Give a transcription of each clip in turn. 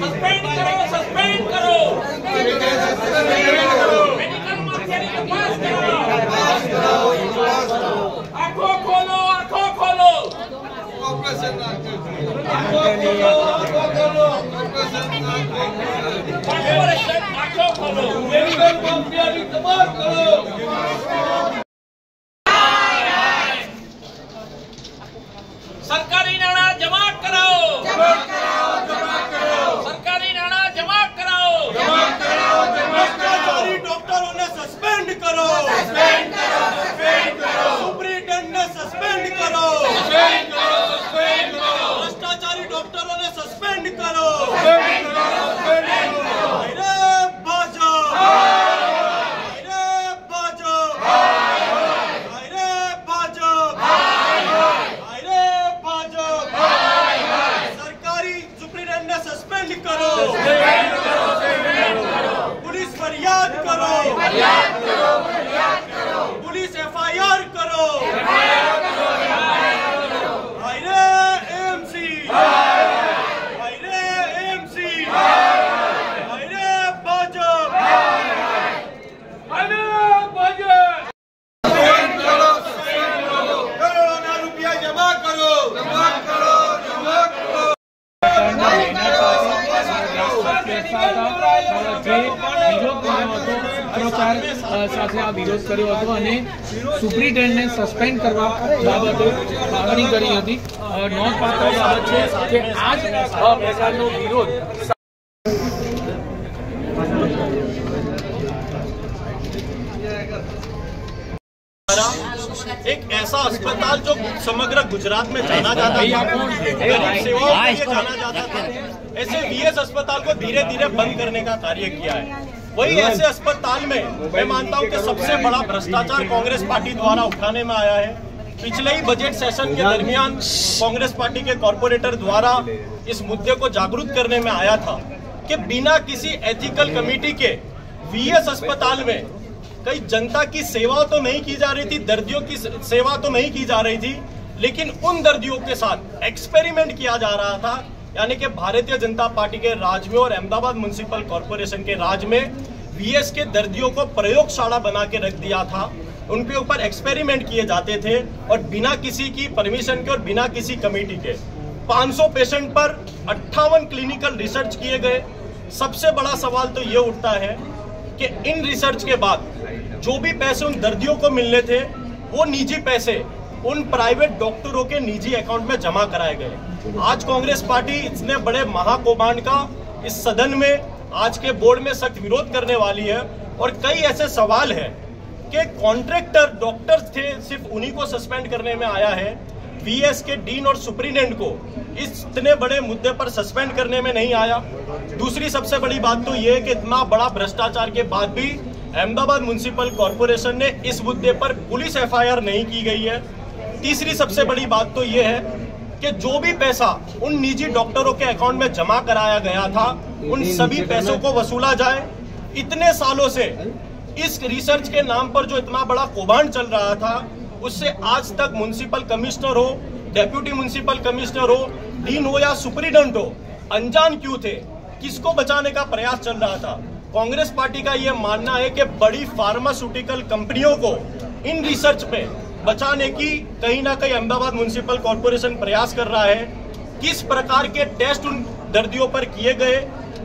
Suspend करो medical mafia को पास करो। आंखों खोलो ऑपरेशन आंखों खोलो मेडिकल माफिया की तबाह करो। सरकारी नाणा जमा कराओ, सरकारी नाणा जमा कराओ। भ्रष्टाचारी डॉक्टरों ने सस्पेंड करो, सुप्रीटेंडेंट ने सस्पेंड करो, भ्रष्टाचारी डॉक्टरों ने सस्पेंड करो। पुलिस फरियाद करो, पुलिस FIR करो। AMC, करोड़ों रुपया जमा करो। સાથે આ વિરોધ કર્યો હતો અને સુપ્રિન્ટેન્ડન્ટને સસ્પેન્ડ કરવા બાબતે માંગણી કરી હતી। નોંધપાત્ર બાબત છે કે આ જ પ્રકારનો વિરોધ एक ऐसा अस्पताल जो समग्र गुजरात में जाना जाता था, गरीब सेवाओं के लिए जाना जाता था, ऐसे VS अस्पताल को धीरे धीरे बंद करने का कार्य किया है। वही ऐसे अस्पताल में मैं मानता हूं कि सबसे बड़ा भ्रष्टाचार कांग्रेस पार्टी द्वारा उठाने में आया है। पिछले ही बजट सेशन के दरमियान कांग्रेस पार्टी के कॉर्पोरेटर द्वारा इस मुद्दे को जागरूक करने में आया था कि बिना किसी एथिकल कमेटी के VS अस्पताल में कई जनता की सेवा तो नहीं की जा रही थी, दर्दियों की सेवा तो नहीं की जा रही थी, लेकिन उन दर्दियों के साथ एक्सपेरिमेंट किया जा रहा था। यानी कि भारतीय जनता पार्टी के राज में और अहमदाबाद म्युनिसिपल कॉर्पोरेशन के राज में VS के दर्दियों को प्रयोगशाला बना के रख दिया था। उनके ऊपर एक्सपेरिमेंट किए जाते थे और बिना किसी की परमिशन के और बिना किसी कमेटी के 500 पेशेंट पर 58 क्लिनिकल रिसर्च किए गए। सबसे बड़ा सवाल तो ये उठता है कि इन रिसर्च के बाद जो भी पैसे उन दर्दियों को मिलने थे वो निजी पैसे उन प्राइवेट डॉक्टरों के निजी अकाउंट में जमा कराए गए। आज कांग्रेस पार्टी इतने बड़े महाकौभांड का इस सदन में आज के बोर्ड में सख्त विरोध करने वाली है और कई ऐसे सवाल है कि कॉन्ट्रैक्टर डॉक्टर्स थे, सिर्फ उन्हीं को सस्पेंड करने में आया है। VS के डीन और सुप्रीटेंडेंट को इतने बड़े मुद्दे पर सस्पेंड करने में नहीं आया। दूसरी सबसे बड़ी बात तो ये है कि इतना बड़ा भ्रष्टाचार के बाद भी अहमदाबाद म्युनिसिपल कॉर्पोरेशन ने इस मुद्दे पर पुलिस FIR नहीं की गई है। तीसरी सबसे बड़ी बात तो ये है कि जो भी पैसा उन निजी डॉक्टरों के अकाउंट में जमा कराया गया था उन सभी पैसों को वसूला जाए। इतने सालों से इस रिसर्च के नाम पर जो इतना बड़ा कौभांड चल रहा था उससे आज तक म्युनिसिपल कमिश्नर हो, डेप्यूटी म्युनिसिपल कमिश्नर हो, डीन हो या सुप्रीटेंडेंट हो अनजान क्यों थे? किसको बचाने का प्रयास चल रहा था? कांग्रेस पार्टी का यह मानना है कि बड़ी फार्मास्यूटिकल कंपनियों को इन रिसर्च में बचाने की कहीं ना कहीं अहमदाबाद म्युनिसिपल कॉर्पोरेशन प्रयास कर रहा है। किस प्रकार के टेस्ट उन दर्दियों पर किए गए,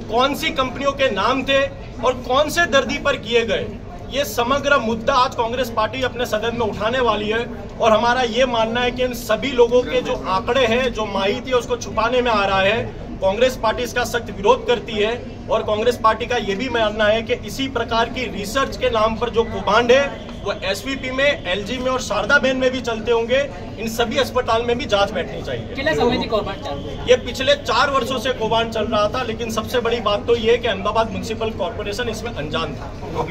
कौन सी कंपनियों के नाम थे और कौन से दर्दी पर किए गए, ये समग्र मुद्दा आज कांग्रेस पार्टी अपने सदन में उठाने वाली है। और हमारा ये मानना है कि इन सभी लोगों के जो आंकड़े हैं, जो माहिती है, उसको छुपाने में आ रहा है। कांग्रेस पार्टी इसका सख्त विरोध करती है और कांग्रेस पार्टी का यह भी मानना है कि इसी प्रकार की रिसर्च के नाम पर जो कौभांड है वो SVP में, LG में और शारदा बहन में भी चलते होंगे। इन सभी अस्पताल में भी जांच बैठनी चाहिए। ये पिछले 4 वर्षों से कौभांड चल रहा था, लेकिन सबसे बड़ी बात तो ये है कि अहमदाबाद म्युनिसिपल कॉर्पोरेशन इसमें अनजान था।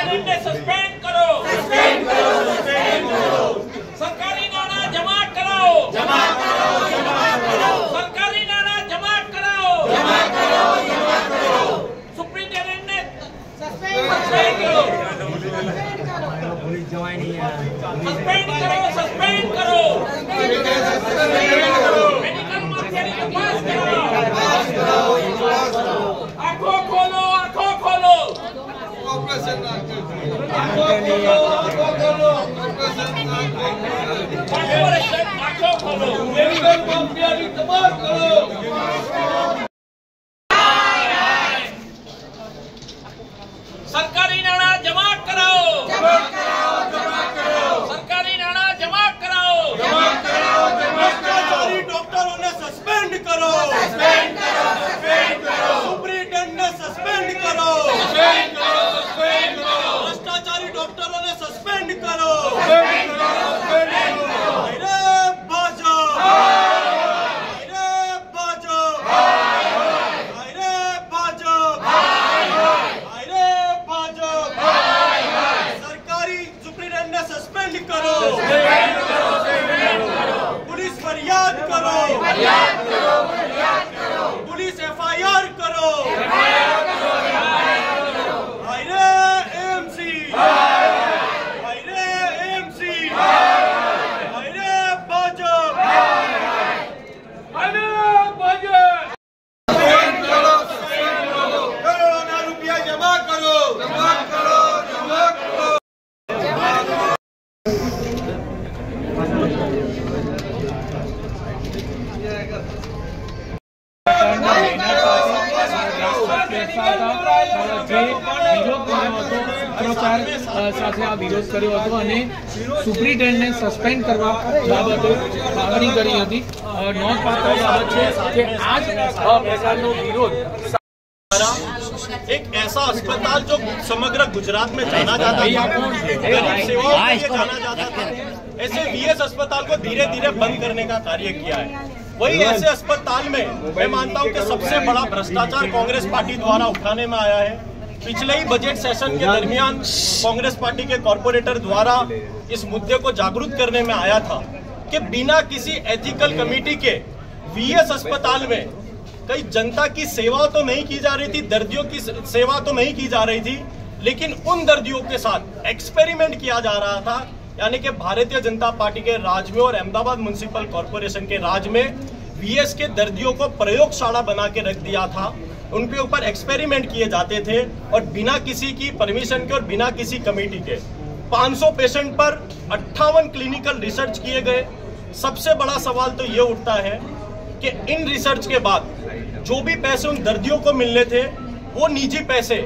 સુપ્રિન્ટેન્ડન્ટને સસ્પેન્ડ કરો. સરકારી નાણાં જમા કરાવો. સરકારી નાણાં જમા કરાવો. સુપ્રિન્ટેન્ડન્ટને સસ્પેન્ડ કરો. સસ્પેન્ડ કરો. મેડિકલ માફિયાની તપાસ કરાવો. આંખો ખોલો. આંખો ખોલો. આંખો ખોલો. મેડિકલ માફિયાની તપાસ કરો. સરકારી નાણાં જમા કરાવો. સરકારી નાણાં જમા કરાવો. ભ્રષ્ટાચારી ડોક્ટરોને સસ્પેન્ડ કરો. સુપ્રિન્ટેન્ડન્ટને સસ્પેન્ડ કરો. ભ્રષ્ટાચારી ડોક્ટરોને સસ્પેન્ડ કરો. અરે ભાજપ. सरकारी सुप्रिंटेंडेंटने सस्पेंड करो. पुलिस फरियाद करो. पुलिस FIR करो. AMC. करोड़ों रुपया जमा करो. સાથે આ વિરોધ કર્યો હતો અને સુપ્રિન્ટેન્ડન્ટને સસ્પેન્ડ કરવા બાબતે માગણી કરી હતી. નોંધપાત્ર બાબત છે કે આ જ પ્રકારનો વિરોધ एक ऐसा अस्पताल जो समग्र गुजरात में जाना जाता था, गरीब सेवाओं के लिए जाना जाता था, ऐसे VS अस्पताल को धीरे धीरे बंद करने का कार्य किया है. वही ऐसे अस्पताल में मैं मानता हूं कि सबसे बड़ा भ्रष्टाचार कांग्रेस पार्टी द्वारा उठाने में आया है. पिछले ही बजट सेशन के दरमियान कांग्रेस पार्टी के कॉर्पोरेटर द्वारा इस मुद्दे को जागरूक करने में आया था कि बिना किसी एथिकल कमेटी के VS अस्पताल में कई जनता की सेवा तो नहीं की जा रही थी, दर्दियों की सेवा तो नहीं की जा रही थी, लेकिन उन दर्दियों के साथ एक्सपेरिमेंट किया जा रहा था. यानी कि भारतीय जनता पार्टी के राज में और अहमदाबाद म्युनिसिपल कॉर्पोरेशन के राज में VS के दर्दियों को प्रयोगशाला बना के रख दिया था. उनके ऊपर एक्सपेरिमेंट किए जाते थे और बिना किसी की परमिशन के और बिना किसी कमेटी के 500 पेशेंट पर 58 क्लिनिकल रिसर्च किए गए. सबसे बड़ा सवाल तो ये उठता है कि इन रिसर्च के बाद जो भी पैसे उन दर्दियों को मिलने थे वो निजी पैसे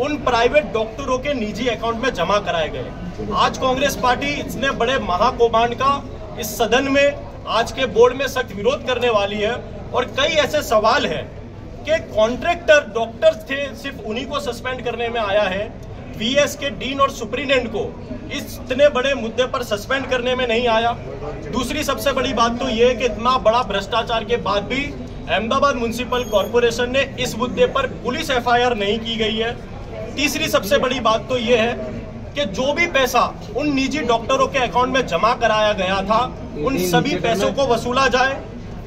उन प्राइवेट डॉक्टरों के निजी अकाउंट में जमा कराए गए. आज कांग्रेस पार्टी इतने बड़े महाकौभांड का इस सदन में आज के बोर्ड में सख्त विरोध करने वाली है. और कई ऐसे सवाल है कि कॉन्ट्रैक्टर डॉक्टर्स थे, सिर्फ उन्हीं को सस्पेंड करने में आया है. VS के डीन और सुप्रिंटेंडेंट को इतने बड़े मुद्दे पर सस्पेंड करने में नहीं आया. दूसरी सबसे बड़ी बात तो ये है कि इतना बड़ा भ्रष्टाचार के बाद भी अहमदाबाद म्युनिसिपल कॉर्पोरेशन ने इस मुद्दे पर पुलिस FIR नहीं की गई है. तीसरी सबसे बड़ी बात तो ये है कि जो भी पैसा उन निजी डॉक्टरों के अकाउंट में जमा कराया गया था उन सभी पैसों को वसूला जाए.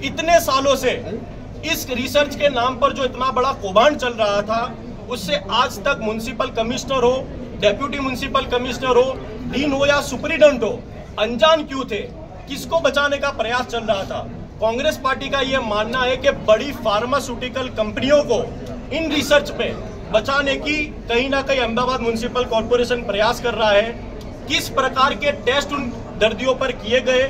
इतने सालों से इस रिसर्च के नाम पर जो इतना बड़ा कौभांड चल रहा था उससे आज तक म्युनिसिपल कमिश्नर हो, डेप्यूटी म्युनिसिपल कमिश्नर हो, डीन हो या सुप्रिंटेंडेंट हो, अनजान क्यों थे? किसको बचाने का प्रयास चल रहा था? कांग्रेस पार्टी का यह मानना है कि बड़ी फार्मास्यूटिकल कंपनियों को इन रिसर्च पे बचाने की कहीं ना कहीं अहमदाबाद म्युनिसिपल कॉर्पोरेशन प्रयास कर रहा है. किस प्रकार के टेस्ट उन दर्दियों पर किए गए,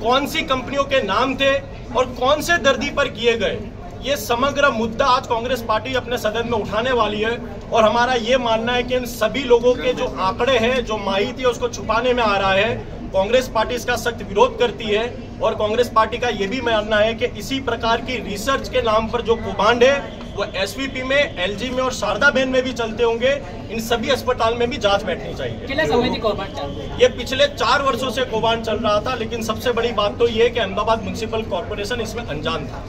कौन सी कंपनियों के नाम थे और कौन से दर्दी पर किए गए, ये समग्र मुद्दा आज कांग्रेस पार्टी अपने सदन में उठाने वाली है. और हमारा ये मानना है कि इन सभी लोगों के जो आंकड़े हैं, जो माहिती है, उसको छुपाने में आ रहा है. कांग्रेस पार्टी इसका सख्त विरोध करती है और कांग्रेस पार्टी का ये भी मानना है कि इसी प्रकार की रिसर्च के नाम पर जो कौभांड है वो SVP में, LG में और शारदा बहन में भी चलते होंगे. इन सभी अस्पताल में भी जांच बैठनी चाहिए. ये पिछले 4 वर्षों से कौभांड चल रहा था, लेकिन सबसे बड़ी बात तो ये है कि अहमदाबाद म्युनिसिपल कॉर्पोरेशन इसमें अनजान था.